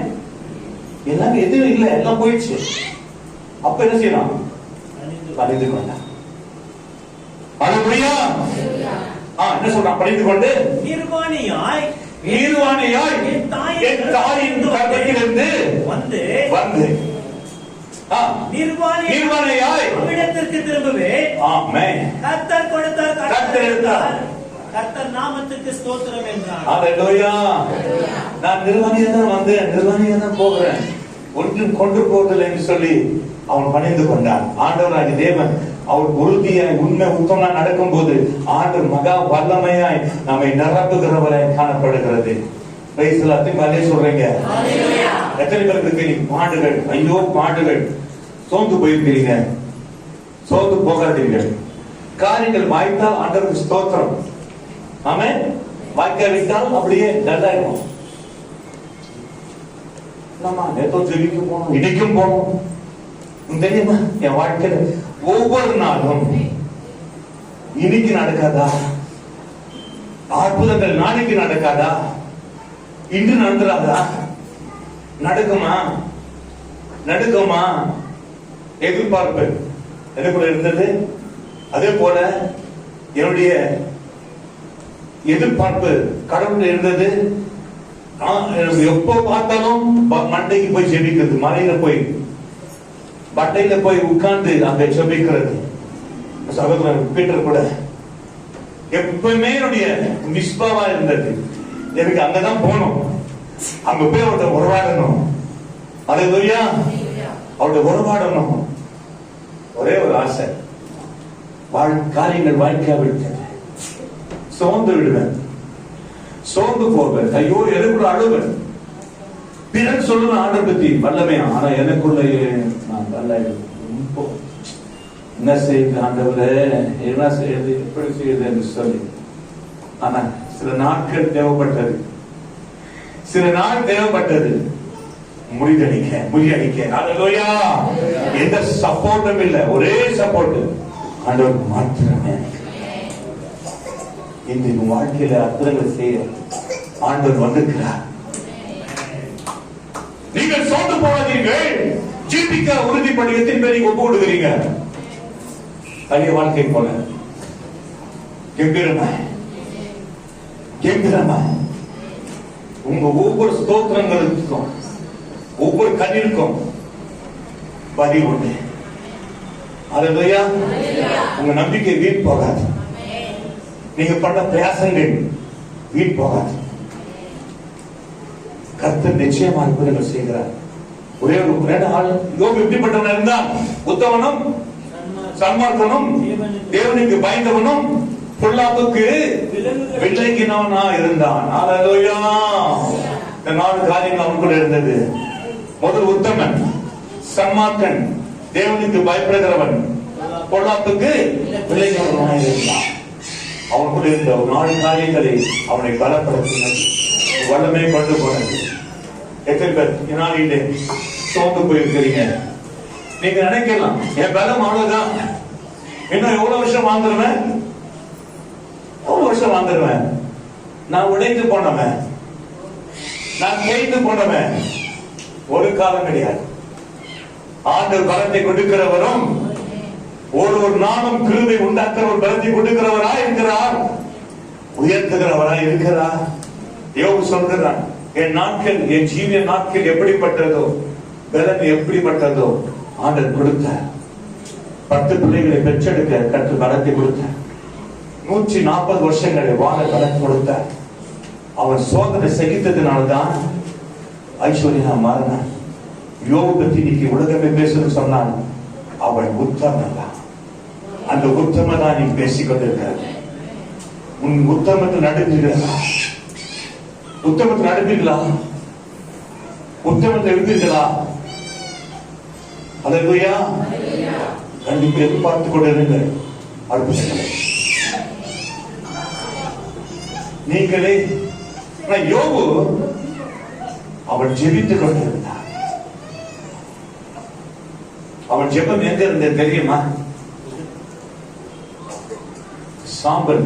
எல்லாம் எதுவும் இல்லை, எல்லாம் போயிடுச்சு. அப்ப என்ன செய்யணும்? பணிந்து கொண்டான். அல்லேலூயா. என்ன சொல்றான்? பணிந்து கொண்டு நிர்வாணியாய் என் தாயின் கர்ப்பத்திலிருந்து வந்து நிர்வாணியாய் அவ்விடத்திற்கு திரும்பவே. ஆமென். கர்த்தர் கொடுத்தார், கர்த்தர் எடுத்தார். கர்த்தர் நாமத்துக்கு ஸ்தோத்திரம் என்றார். அல்லேலூயா. நான் நிர்வாணியா தான் வந்தேன், நிர்வாணியா தான் போகிறேன், ஒன்றும் கொண்டு போவதில்லை என்று சொல்லி அவன் பணிந்து கொண்டான். ஆண்டவராகிய தேவன் அவர் உறுதியாய் உண்மை உத்தமனா நடக்கும் போது ஆண்டவர் மகா வல்லமையாய் நம்மை நிரப்புகிறவராய் காணப்படுகிறது. சொல்றீங்க. எத்தனை பேருக்கு தெரியும்? பாடுகள், ஐயோ பாடுகள், சோர்ந்து போயிருக்கிறீங்க. சோர்ந்து போகாதீர்கள். காரியங்கள் வாய்த்தால் ஆண்டவருக்கு ஸ்தோத்திரம். ஆமென். வாய்க்காவிட்டால் அப்படியே டல்லாயிடும். நம்ம நேத்தோ ஜெபிக்கும் போனோம், இடிக்கும் போனோம். தெரியுமா, என் வாழ்க்கையில ஒவ்வொரு நாளும் இன்னைக்கு நடக்காதா? அற்புதங்கள் நாளைக்கு நடக்காதா? இன்று நடந்துராதா? நடக்குமா? எதிர்பார்ப்பு எனக்குள்ள இருந்தது. அதே போல என்னுடைய எதிர்பார்ப்பு கடவுள் இருந்தது. எப்போ பார்த்தாலும் மண்டைக்கு போய் ஜெபிக்கிறது, மலையில போய் பட்டையில போய் உட்கார்ந்து அங்க ஜெபிக்கிறது. சகோதரர் பீட்டர் கூட எப்பவுமே என்னுடைய விஸ்வாவா இருந்தது. எனக்கு அங்கதான் போகணும், அங்க போய் அவர்கிட்ட உறவாடணும். அல்லேலூயா. அவருடைய உறவாடணும். ஒரே ஒரு ஆசை, காரியங்கள் வாய்க்காவிட்டு சோர்ந்து விடுவேன், சோர்ந்து போவேன், ஐயோ எனக்குள்ள அழுவேன். பிறகு சொல்லுவேன் ஆண்டவர் பத்தி வல்லமையா, ஆனா எனக்குள்ள நான் வல்ல என்ன செய்யுது ஆண்டவரே, என்ன செய்யுது, எப்படி செய்யுது என்று சொல்லி. ஆனா சில நாட்கள் தேவைப்பட்டது, முறியடிக்க. அல்லேலூயா. எந்த சப்போர்ட்டும் இல்லை, ஒரே சப்போர்ட் ஆண்டவர் மாத்திரமே. இந்த வாழ்க்கையில அற்புதங்களை செய்ய ஆண்டவர் வந்திருக்கிறார். நீங்கள் சோர்ந்து போகாதீர்கள். ஜீவிக்க உறுதிப்படி எத்தனை பேர் நீங்க ஒப்பு கொடுக்கிறீங்க? பழைய வாழ்க்கை போல கம்பீரமாய் உங்க ஒவ்வொரு ஸ்தோத்திரங்களுக்கும் ஒவ்வொரு கண்ணிற்கும் பதில் உண்டு. அல்லேலூயா. உங்க நம்பிக்கை வீண் போகாது. நீங்க பண்ண பிரயாசங்கள் வீண் போகாது. கர்த்தர் நிச்சயமா அற்புதங்கள் செய்கிறார். ஒரே ஒரு ஆள் யோபு எப்படிப்பட்டவன் இருந்தான்? உத்தமனும் சன்மார்க்கனும் தேவனுக்கு பயந்தவனும் பொல்லாப்புக்கு விலகினவனா இருந்தான். அல்லேலூயா. இந்த 4 காரியங்கள் அவனுக்குள்ள இருந்தது. முதல் உத்தமன், சன்மார்க்கன், தேவனுக்கு பயப்படுகிறவன், பொல்லாப்புக்கு விலகினவனா இருந்தான். அவனுக்குள்ள இருந்த 4 காரியங்களை அவனை பலப்படுத்தினது. வல்லமை கொண்டு போனது. எத்தனை பேர் நாளிலே சோர்ந்து போயிருக்கிறீங்க? நீங்க நினைக்கலாம் என் பலம் அவ்வளவுதான், இன்னும் எவ்வளவு வருஷம் வாழ்ந்துருவேன், எவ்வளவு வருஷம் வாழ்ந்துருவேன், நான் உடைந்து போனவன், நான் தேய்ந்து போனவன். ஒரு காலம் கிடையாது. ஆண்டவர் பலத்தை கொடுக்கிறவரும் ஒரு நாளும் கிருபை உண்டாக்குற ஒரு பலத்தை கொடுக்கிறவராய் இருக்கிறார், உயர்த்துகிறவராய் இருக்கிறார். யோபு சொல்கிறான், என் நாட்கள், என் ஜீவிய நாட்கள் எப்படிப்பட்டதோ, பலன் எப்படிப்பட்டதோ ஆண்டவர் கொடுத்தார். 10 பிள்ளைகளை பெற்றெடுக்க கற்று பலத்தை கொடுத்தார். 140 வருஷங்களை வாழ பலன் கொடுத்தார். அவன் சோதனை சகித்ததுனால்தான் ஐஸ்வர்யா மாறினான். யோபு பத்தி இன்னைக்கு உலகமே பேசுன்னு சொன்னான், அவன் உத்தமன் தான். அந்த உத்தம தான் நீ பேசிக் கொண்டிருக்கிறார். உன் உத்தமத்தை நடுங்குகிறா, உத்தமத்தை நடுப்பீர்களா, உத்தமத்தை எழுப்பீர்களா? அல்லேலூயா. கண்டிப்பா எதிர்பார்த்து கொண்டிருங்கள் அற்புதங்களை நீங்களே. யோபு அவன் ஜெபித்துக் கொண்டிருந்தான். அவன் ஜெபம் எங்க இருந்தது தெரியுமா? சாம்பல்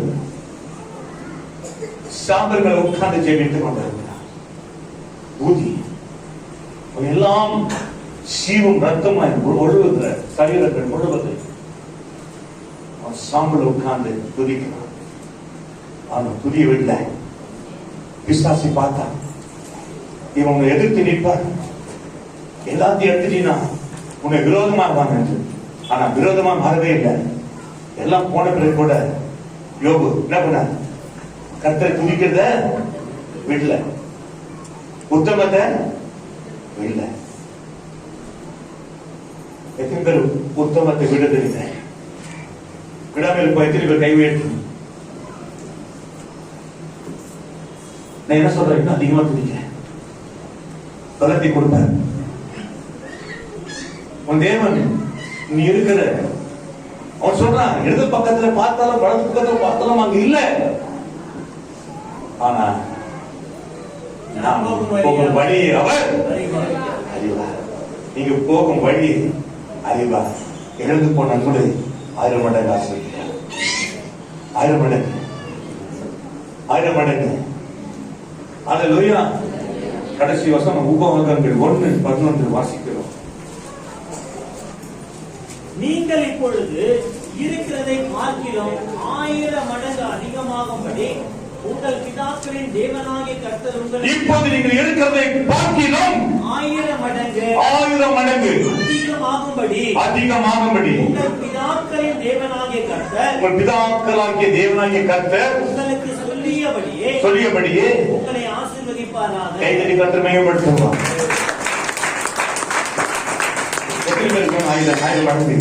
மேல உட்கார்ந்து ஜெபித்துக் கொண்டிருந்தான். ஊதி எல்லாம் சீவும் ரத்தமாய் ஒழுகுகிற சரீரங்கள் முழுவதும் அவன் சாம்பல் உட்கார்ந்து துதிக்கிறான். அவன் துதியவில்லை. பிசாசு பார்த்தான், இவன் உன்னை எதிர்த்து நிற்பார், எல்லாத்தையும் எடுத்துட்டீங்கன்னா உன்னை விரோதமா இருப்பாங்க என்று. ஆனா விரோதமா மாறவே இல்லை. எல்லாம் போன பிறகு கூட யோபு என்ன பண்ண? கர்த்தரை துதிக்கிறத விடல, உத்தமத்தை விடல. எத்தனை பேர் உத்தமத்தை விடுதலை விடாமல் இருப்போம்? எத்தனை பேர் கை உயர்த்தி? நான் என்ன சொல்றேன், இன்னும் அதிகமா துதிக்கிறேன், பலத்தை கொடுப்பார் உன் தேவன். நீ இருக்கிற அவன் சொல்றான், இடது பக்கத்துல பார்த்தாலும் வலது பக்கத்துல பார்த்தாலும் அங்க இல்ல. ஆனா நான் போகும் வழி அவர் அறிவார். நீங்க போகும் வழி அறிவார். இழந்து போன அன்புடைய 1000 மடங்கு ஆசிரியர், 1000 மடங்கு, 1000 மடங்கு. அல்லேலூயா. கடைசி வசனம் உபவாகங்கள் 1:11 வாசிக்கிறோம். நீங்கள் இப்பொழுது இருக்கிறதை பார்க்கிலும் 1000 மடங்கு அதிகமாகும்படி உங்கள் பிதாக்களின் தேவனாகிய கர்த்தர் உங்களை, இப்போது நீங்கள் இருக்கிறதை பார்க்கிலும் 1000 மடங்கு அதிகமாகும்படி உங்கள் பிதாக்களின் தேவனாகிய கர்த்தர், உங்கள் பிதாக்களாகிய தேவனாகிய கர்த்தர் உங்களுக்கு சொல்லியபடியே உங்களை ஆசீர்வதிப்பாராக. கைதடி கர்த்தர் மேம்படுத்துவார். எத்தனை பேருக்கு 1000 மடங்கு,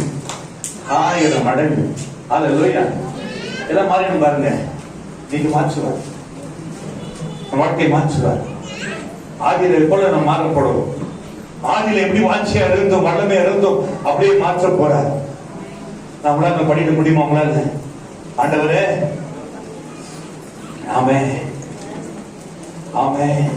1000 மடங்கு. அல்லேலூயா. எல்லாம் மாறிடும் பாருங்க. நீங்க மாற்றுவார், வாழ்க்கை மாற்றுவார். ஆதியில போல நம்ம மாறப்படும். ஆதியில எப்படி வாஞ்சியா இருந்தோம், வல்லமையா இருந்தோம், அப்படியே மாற்ற போறார். நம்மளால படிக்க முடியுமா? உங்களால? ஆண்டவரே, ஆமென், ஆமென்.